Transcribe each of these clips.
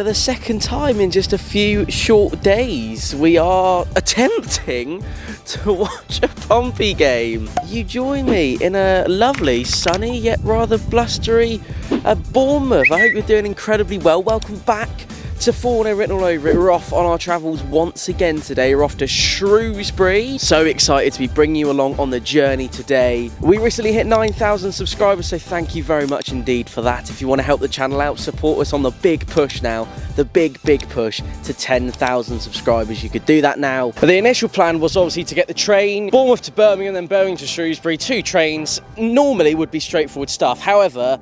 for the second time in just a few short days, we are attempting to watch a Pompey game. You join me in a lovely, sunny, yet rather blustery Bournemouth. I hope you're doing incredibly well. Welcome back to Fournilwrittenalloverit. We're off on our travels once again today. We're off to Shrewsbury. So excited to be bringing you along on the journey today. We recently hit 9,000 subscribers, so thank you very much indeed for that. If you want to help the channel out, support us on the big push now, the big push to 10,000 subscribers. You could do that now. But the initial plan was obviously to get the train, Bournemouth to Birmingham, then Birmingham to Shrewsbury. 2 trains normally would be straightforward stuff. However,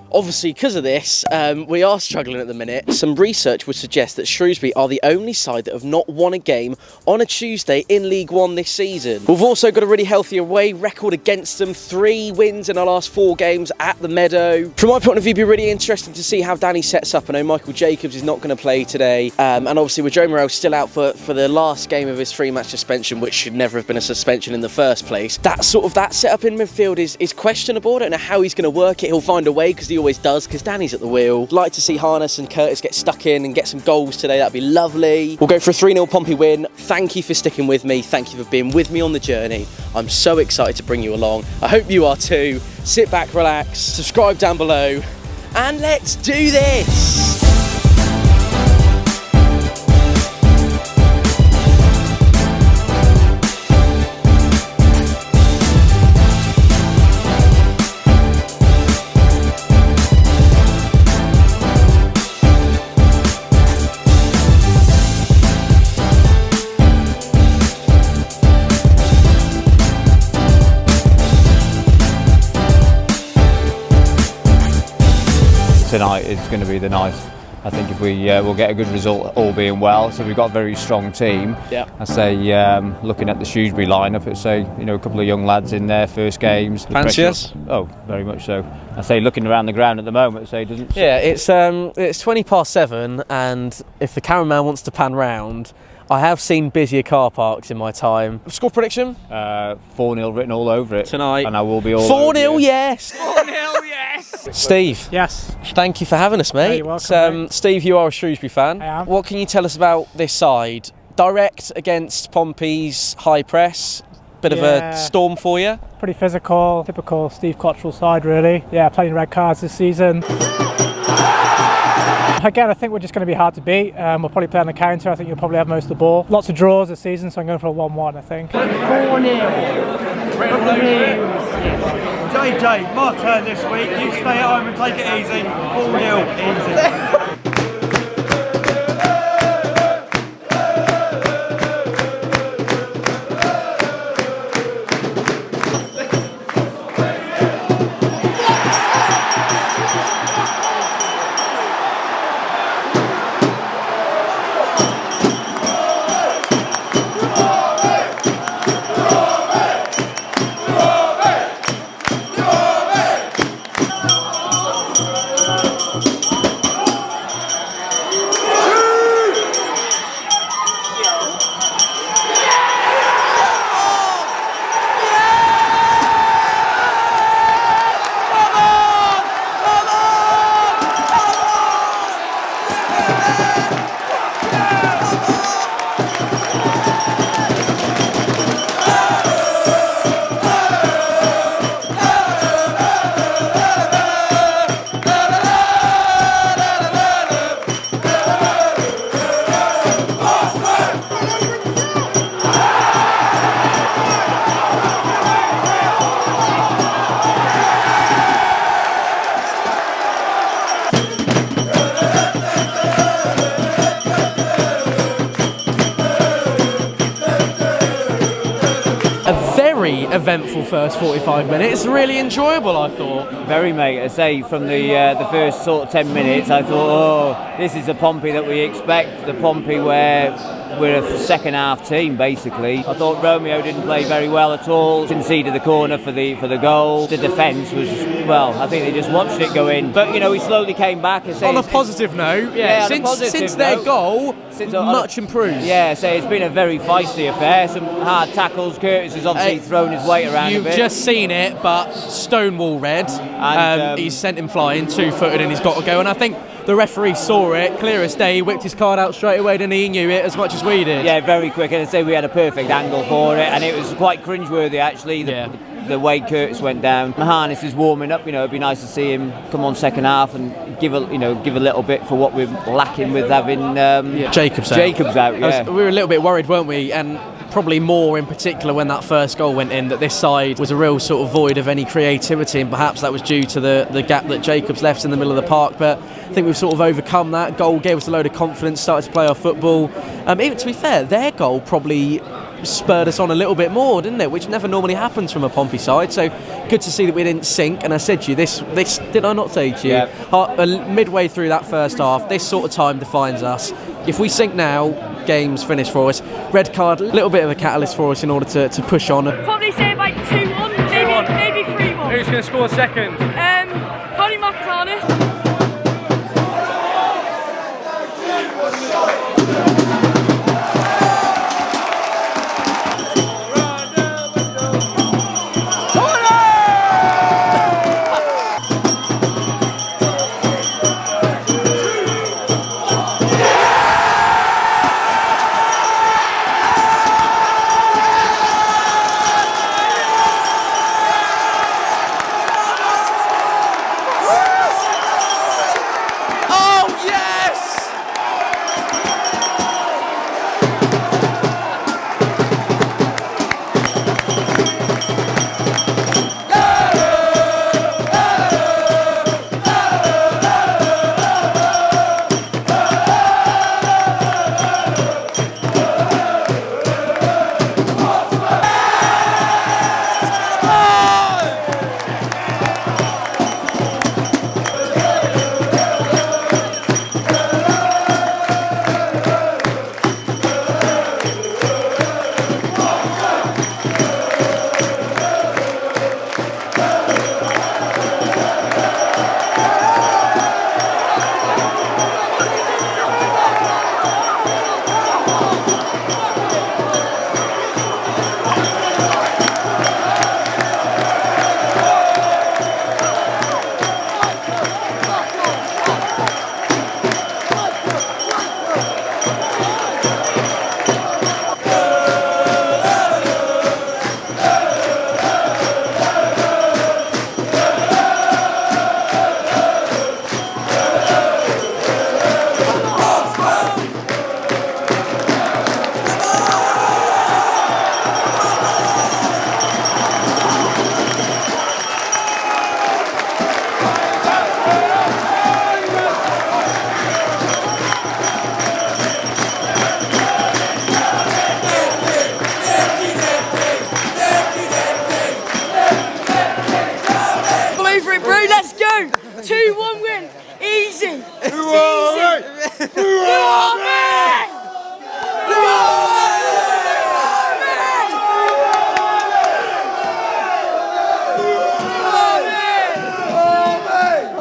obviously, because of this, we are struggling at the minute. Some research would suggest that Shrewsbury are the only side that have not won a game on a Tuesday in League One this season. We've also got a really healthy away record against them. 3 wins in our last 4 games at the Meadow. From my point of view, it'd be really interesting to see how Danny sets up. I know Michael Jacobs is not going to play today. And obviously, with Joe Morrell still out for the last game of his 3-match suspension, which should never have been a suspension in the first place. That setup in midfield is questionable. I don't know how he's going to work it. He'll find a way, because he always does, because Danny's at the wheel. I'd like to see Harness and Curtis get stuck in and get some goals today. That'd be lovely. We'll go for a 3-0 Pompey win. Thank you for sticking with me. Thank you for being with me on the journey. I'm so excited to bring you along. I hope you are too. Sit back, relax, subscribe down below, and let's do this. Tonight is going to be the night. I think if we will get a good result, all being well. So we've got a very strong team. Yeah. I say, looking at the Shrewsbury lineup, I'd say, a couple of young lads in their first games. Fancy us? Oh, very much so. I say, looking around the ground at the moment, I'd say, doesn't. Yeah, it's 7:20, and if the cameraman wants to pan round, I have seen busier car parks in my time. Score prediction? 4-0 written all over it tonight. And I will be all 4-0, yes. 4-0, yes. Steve. Yes. Thank you for having us, mate. You're welcome, mate. Steve, you are a Shrewsbury fan. I am. What can you tell us about this side? Direct against Pompey's high press. Bit of a storm for you. Pretty physical, typical Steve Cottrell side, really. Yeah, playing red cards this season. Again, I think we're just going to be hard to beat. We'll probably play on the counter. I think you'll probably have most of the ball. Lots of draws this season, so I'm going for a 1-1, I think. 4-0. JJ, my turn this week. You stay at home and take it easy. 4-0, easy. Eventful first 45 minutes, really enjoyable, I thought. Very, mate. I say from the first sort of 10 minutes, I thought, oh, this is the Pompey that we expect. The Pompey where we're a second half team, basically. I thought Romeo didn't play very well at all. Conceded the corner for the goal. The defence was, well, I think they just watched it go in. But he slowly came back. On a positive note, since their goal, much improved. Yeah, so it's been a very feisty affair. Some hard tackles. Curtis has obviously thrown his weight around a bit. You've just seen it, but Stonewall red. And he's sent him flying, 2-footed, and he's got to go. And I think the referee saw it, clear as day, he whipped his card out straight away, didn't he? He knew it as much as we did. Yeah, very quick, and I'd say we had a perfect angle for it, and it was quite cringeworthy actually. The way Curtis went down. Mahanis is warming up. It'd be nice to see him come on second half and give a little bit for what we're lacking with having Jacobs out. Yeah. We were a little bit worried, weren't we? And probably more in particular when that first goal went in, that this side was a real sort of void of any creativity, and perhaps that was due to the gap that Jacobs left in the middle of the park. But I think we've sort of overcome that. Goal gave us a load of confidence, started to play our football. Even to be fair, their goal probably spurred us on a little bit more, didn't it? Which never normally happens from a Pompey side. So good to see that we didn't sink. And I said to you, this did I not say to you? Yeah. Midway through that first half, this sort of time defines us. If we sink now, game's finished for us. Red card, a little bit of a catalyst for us in order to push on. Probably say about 2-1, maybe 3-1. Who's going to score second? Bonnie McIntyre.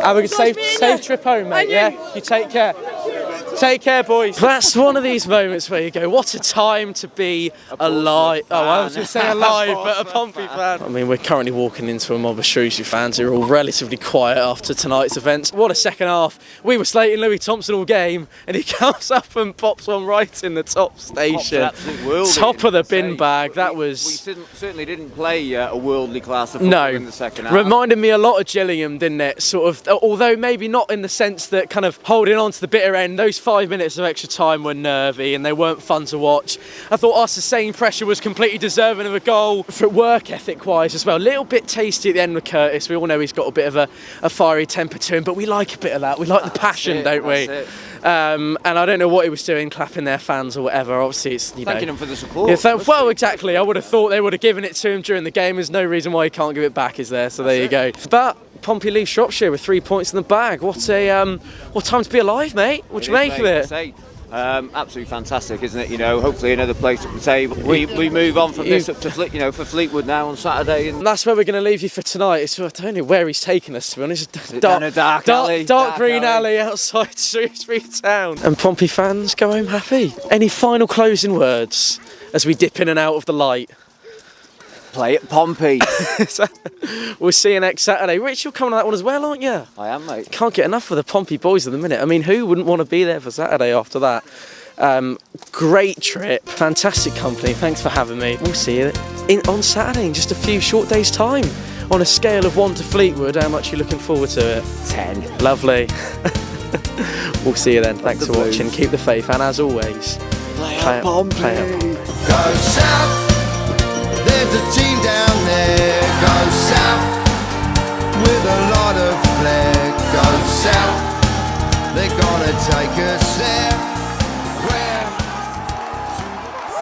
Have a safe trip home, mate. Yeah, you take care. Take care, boys. That's one of these moments where you go, what a time to be alive. Oh, I was going to say alive, but a Pompey fan. I mean, we're currently walking into a mob of Shrewsbury fans who are all relatively quiet after tonight's events. What a second half. We were slating Louis Thompson all game, and he comes up and pops one right in the top station. Top of the bin bag. That was... We certainly didn't play a worldly class of football in the second half. Reminded me a lot of Gillingham, didn't it? Sort of, although maybe not in the sense that kind of holding on to the bitter end, those 5 minutes of extra time were nervy and they weren't fun to watch. I thought our sustained pressure was completely deserving of a goal for work ethic wise as well. A little bit tasty at the end with Curtis. We all know he's got a bit of a fiery temper to him, but we like a bit of that. We like the passion, don't we? And I don't know what he was doing, clapping their fans or whatever. Obviously, it's thanking him for the support. Yeah, well, exactly. I would have thought they would have given it to him during the game. There's no reason why he can't give it back, is there? So there you go. But Pompey leaves Shropshire with 3 points in the bag. What time to be alive, mate? What do you make of it? Absolutely fantastic, isn't it? You know, hopefully another place at the table. We move on from this up to for Fleetwood now on Saturday, and that's where we're going to leave you for tonight. I don't know where he's taking us, to be honest. Dark green alley outside Shrewsbury town. And Pompey fans go home happy. Any final closing words as we dip in and out of the light? Play at Pompey. We'll see you next Saturday. Rich, you're coming on that one as well, aren't you? I am, mate. Can't get enough of the Pompey boys at the minute. I mean, who wouldn't want to be there for Saturday after that? Great trip, fantastic company. Thanks for having me. We'll see you on Saturday in just a few short days' time. On a scale of 1 to Fleetwood, how much are you looking forward to it? 10. Lovely. We'll see you then. Thanks for watching. Keep the faith, and as always, Play at Pompey. Play at Pompey. Go south, there's a team down there. Go south, with a lot of flair. Go south, they're gonna take us there.